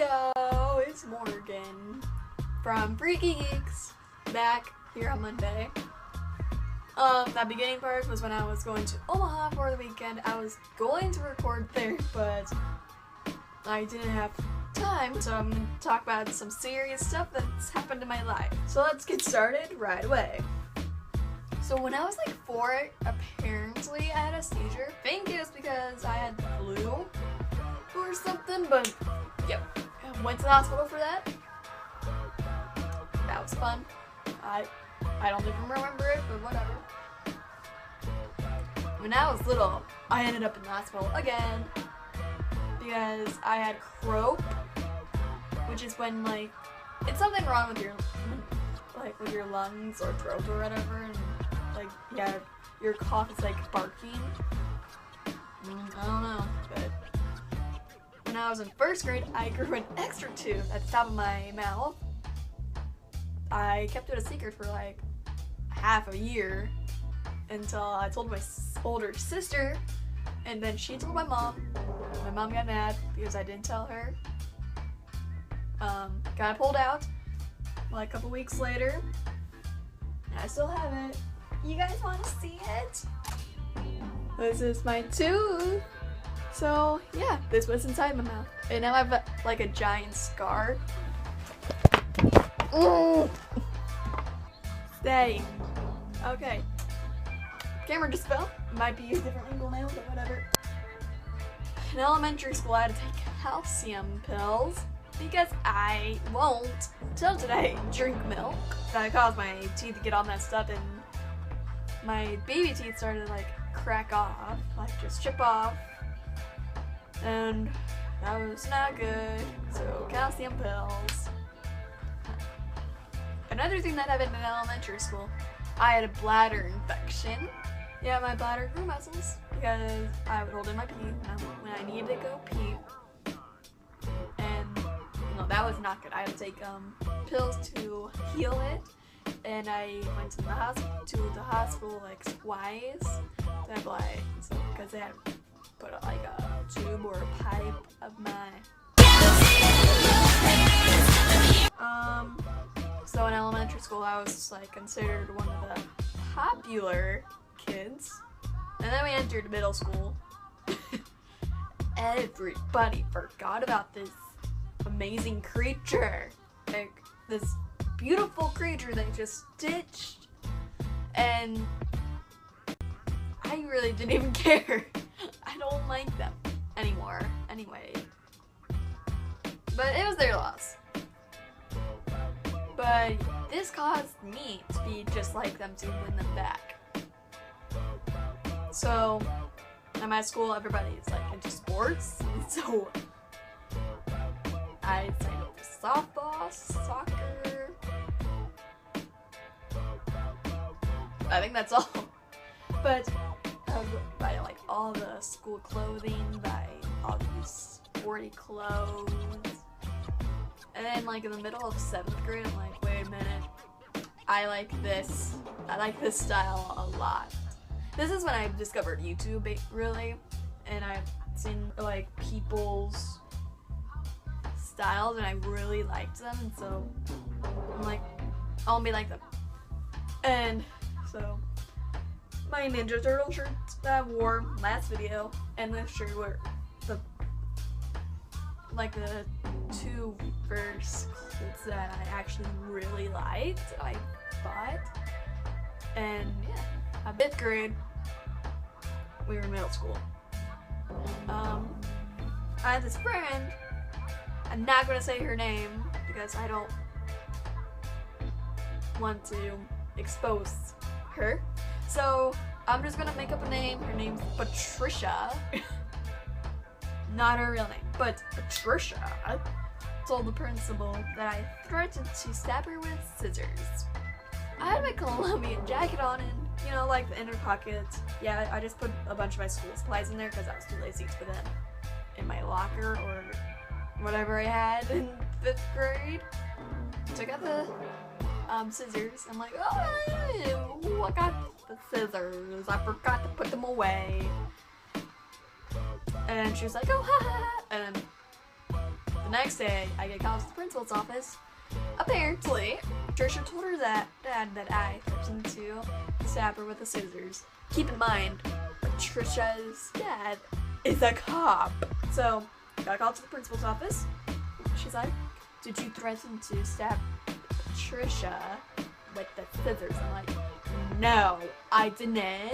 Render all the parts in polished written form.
Yo, it's Morgan from Freaky Geeks, back here on Monday. That beginning part was when I was going to Omaha for the weekend. I was going to record there, but I didn't have time, so I'm going to talk about some serious stuff that's happened in my life. So let's get started right away. So when I was like 4, apparently I had a seizure. I think it was because I had flu or something, but yep. I went to the hospital for that. That was fun. I don't even remember it, but whatever. When I was little, I ended up in the hospital again because I had croak, which is when like it's something wrong with your lungs or throat or whatever, and like yeah, your cough is like barking. I don't know, but when I was in 1st grade, I grew an extra tooth at the top of my mouth. I kept it a secret for like half a year until I told my older sister, and then she told my mom. My mom got mad because I didn't tell her. Got pulled out like a couple weeks later. I still have it. You guys want to see it? This is my tooth. So yeah, this was inside my mouth, and now I have like a giant scar. Stay. Okay. Camera just fell. Might be a different angle now, but whatever. In elementary school, I had to take calcium pills because I won't, till today, drink milk. That caused my teeth to get all messed up, and my baby teeth started to like crack off, like just chip off. And that was not good. So calcium pills. Another thing that happened in elementary school, I had a bladder infection. Yeah, my bladder grew muscles because I would hold in my pee when I needed to go pee. And that was not good. I had to take pills to heal it, and I went to the hospital like twice to have because they had put like a tube or a pipe of my so in elementary school I was like considered one of the popular kids, and then we entered middle school. Everybody forgot about this amazing creature, like this beautiful creature they just stitched, and I really didn't even care. I don't like them anymore anyway, but it was their loss. But this caused me to be just like them, to win them back. So at my school, everybody's like into sports, so I signed up for softball, soccer. I think that's all. But buy like all the school clothing, buy all these sporty clothes. And then like in the middle of 7th grade, I'm like, wait a minute, I like this style a lot. This is when I discovered YouTube really, and I've seen like people's styles and I really liked them, and so I'm like, I'll be like them. And so my Ninja Turtle shirt that I wore last video and this shirt were the 2 first clothes that I actually really liked, I bought. And yeah, at 5th grade, we were in middle school. I had this friend, I'm not gonna say her name because I don't want to expose her. So I'm just gonna make up a name. Her name's Patricia. Not her real name, but Patricia told the principal that I threatened to stab her with scissors. I had my Colombian jacket on, and like the inner pocket. Yeah, I just put a bunch of my school supplies in there because I was too lazy to put them in my locker or whatever I had in 5th grade. Took out the scissors. I'm like, oh, I got the scissors. I forgot to put them away. And she was like, oh, ha ha ha. And the next day, I get called to the principal's office. Apparently, Trisha told her dad that I threatened to stab her with the scissors. Keep in mind, Trisha's dad is a cop. So, I got called to the principal's office. She's like, did you threaten to stab Trisha with the scissors? I'm like, no, I didn't.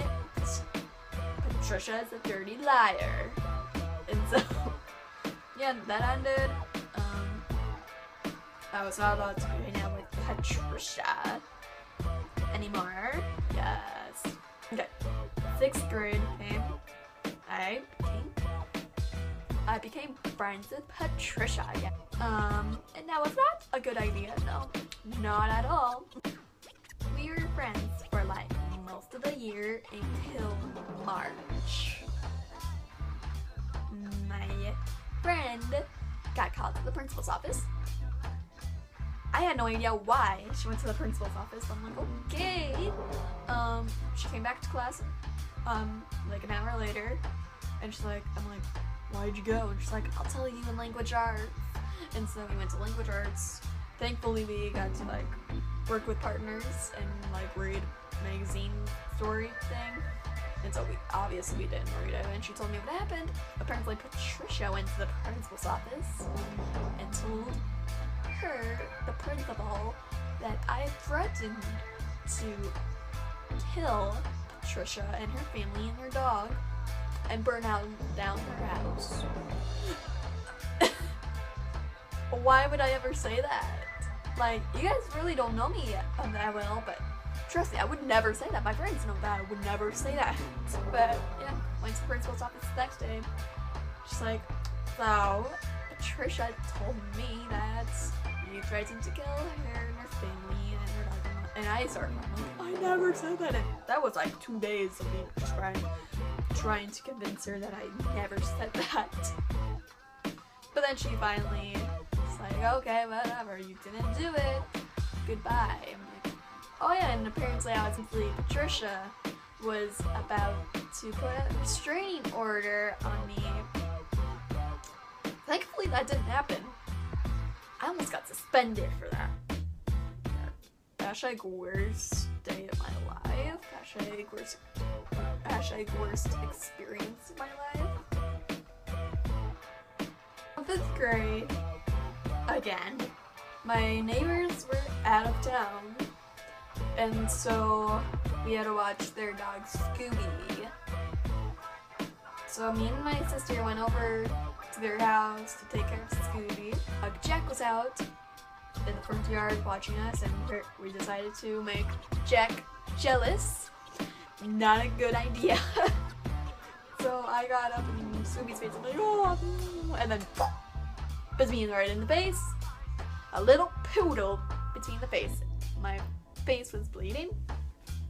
Patricia is a dirty liar. And so, yeah, that ended. I was not allowed to hang out with Patricia anymore. Yes. Okay. 6th grade came. I became friends with Patricia again. And that was not a good idea, no. Not at all. We were friends for like most of the year until March. My friend got called to the principal's office. I had no idea why she went to the principal's office. I'm like, okay. She came back to class, like an hour later, and she's like, I'm like, why'd you go? And she's like, I'll tell you in language arts. And so we went to language arts. Thankfully, we got to like work with partners and like read magazine story thing. And so we didn't read it. And she told me what happened. Apparently, Patricia went to the principal's office and told her, the principal, that I threatened to kill Patricia and her family and her dog and burn down her house. Why would I ever say that? Like, you guys really don't know me that well, but trust me, I would never say that. My friends know that I would never say that. But yeah, went to the principal's office the next day. She's like, so Patricia told me that you threatened to kill her and her family and her dog. And I started, I'm like, I never said that. And that was like 2 days of me trying to convince her that I never said that. But then she finally was like, okay, whatever, you didn't do it. Goodbye. I'm like, oh yeah, and apparently Patricia was about to put a restraining order on me. Thankfully that didn't happen. I almost got suspended for that. Hashtag worst day of my life. Hashtag worst experience of my life. 5th grade, again, my neighbors were out of town, and so we had to watch their dog Scooby. So me and my sister went over to their house to take care of Scooby. Jack was out in the front yard watching us, and we decided to make Jack jealous. Not a good idea. So I got up in Scooby's face and like, oh, and then bit me right in the face. A little poodle between the face. My face was bleeding.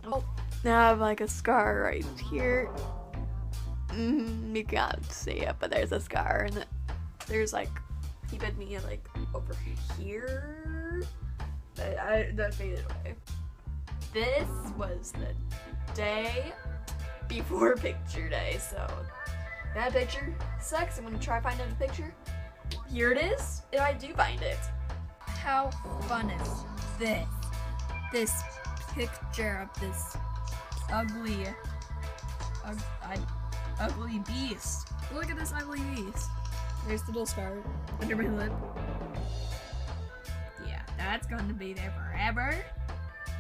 Oh, now I have like a scar right here. You can't see it, but there's a scar, and there's like, he bit me like over here. That faded away. This was the day before picture day, so that picture sucks. I'm gonna try finding a picture. Here it is, if I do find it. How fun is this? This picture of this ugly beast. Look at this ugly beast. There's the little scar under my lip. Yeah, that's gonna be there forever.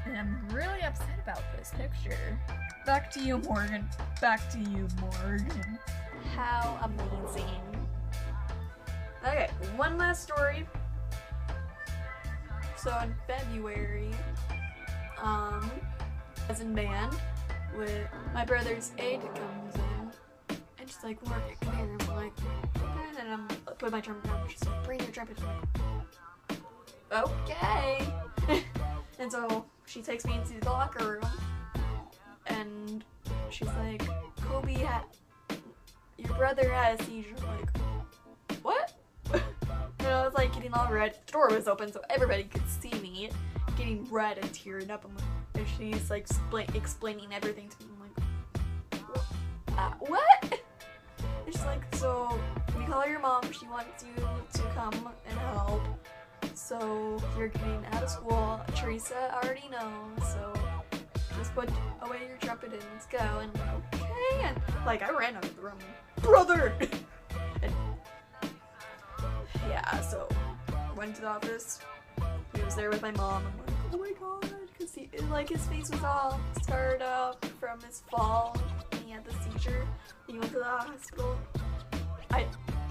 And I'm really upset about this picture. Back to you, Morgan. Back to you, Morgan. How amazing. Okay, one last story. So in February, I was in band with my brother's aide comes in, and she's like, Morgan, come here. I'm like, okay, and I'm put my trumpet down. She's like, bring your trumpet. I'm like, okay. And so she takes me into the locker room, and she's like, Kobe, your brother had a seizure. I'm like, what? And I was like getting all red. The door was open so everybody could see me getting red and tearing up. And she's like explaining everything to me. I'm like, what? And she's like, so we call your mom. She wants you to come and help. So you're getting out of school. Teresa already knows, so just put away your trumpet and let's go. And I'm like, okay. And like I ran out of the room, brother. And yeah, so went to the office. He was there with my mom. I'm like, oh my god, because he like his face was all scarred up from his fall. And he had the seizure. He went to the hospital.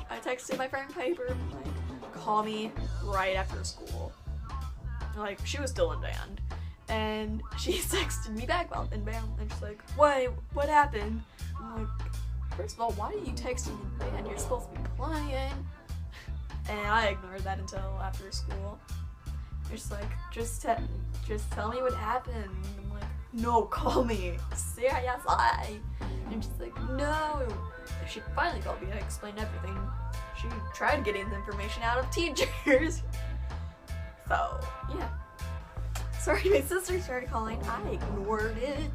I texted my friend Piper, like, call me right after school. Like, she was still in band. And she texted me back while in band, and she's like, what happened? I'm like, first of all, why are you texting in band? You're supposed to be playing. And I ignored that until after school. She's like, just tell me what happened. And I'm like, no, call me. Seriously. And she's like, no. She finally called me. I explained everything. She tried getting the information out of teachers. So, yeah. Sorry, my sister started calling. I ignored it.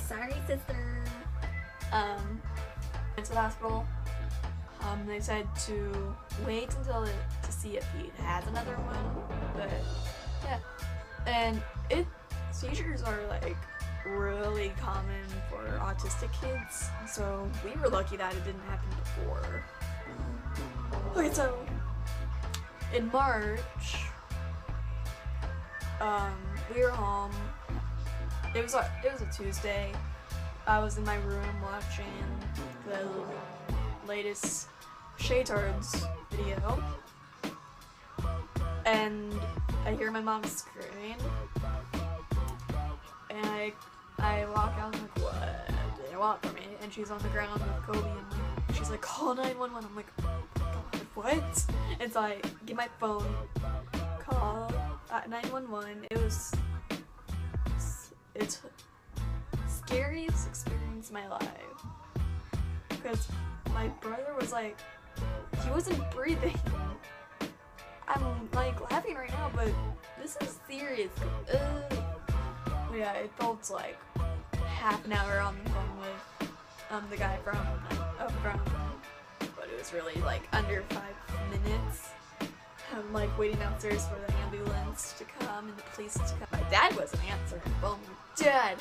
Sorry, sister. Went to the hospital. They said to wait until to see if he has another one. But, yeah. And seizures are like really common for autistic kids, so we were lucky that it didn't happen before. Okay, so in March, we were home. It was a Tuesday. I was in my room watching the latest Shaytards video, and I hear my mom screaming. And I walk out and I'm like, what do they want from me? And she's on the ground with Kobe and she's like, call 911. I'm like, oh my god, what? And so I get my phone, call 911. It's scariest experience of my life. Because my brother was like, he wasn't breathing. I'm like laughing right now, but this is serious. Yeah, it felt like half an hour on the phone with the guy from but it was really like under 5 minutes. I'm like waiting downstairs for the ambulance to come and the police to come. My dad wasn't answering the phone. Dad,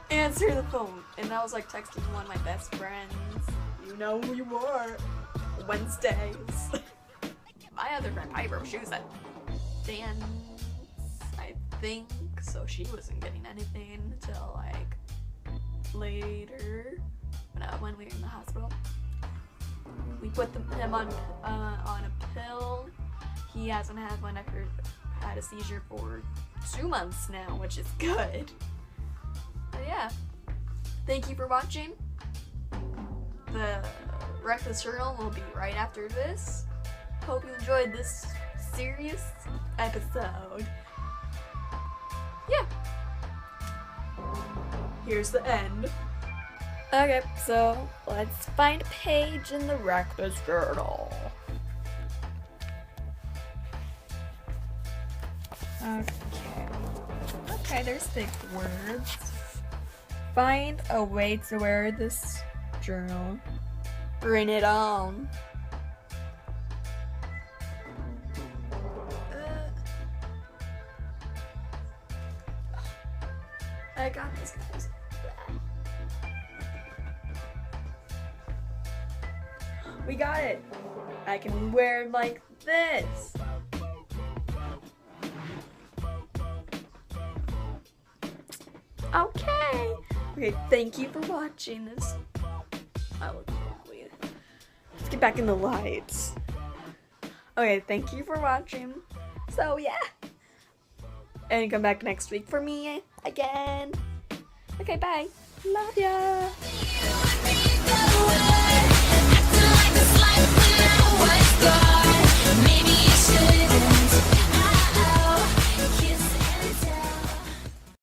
answer the phone. And I was like texting one of my best friends. You know who you are. Wednesdays. My other friend Piper, she was at dance, I think. So she wasn't getting anything until like later when we were in the hospital. We put him on a pill. He hasn't had a seizure for 2 months now, which is good. But yeah, thank you for watching. The Reckless Journal will be right after this. Hope you enjoyed this serious episode. Yeah. Here's the end. Okay, so let's find a page in the Reckless Journal. Okay, there's big words. Find a way to wear this journal. Bring it on. I got this, guys. We got it. I can wear it like this. Okay. Okay, thank you for watching this. I look lovely. Let's get back in the lights. Okay, thank you for watching. So yeah. And come back next week for me again. Okay, bye. Love ya.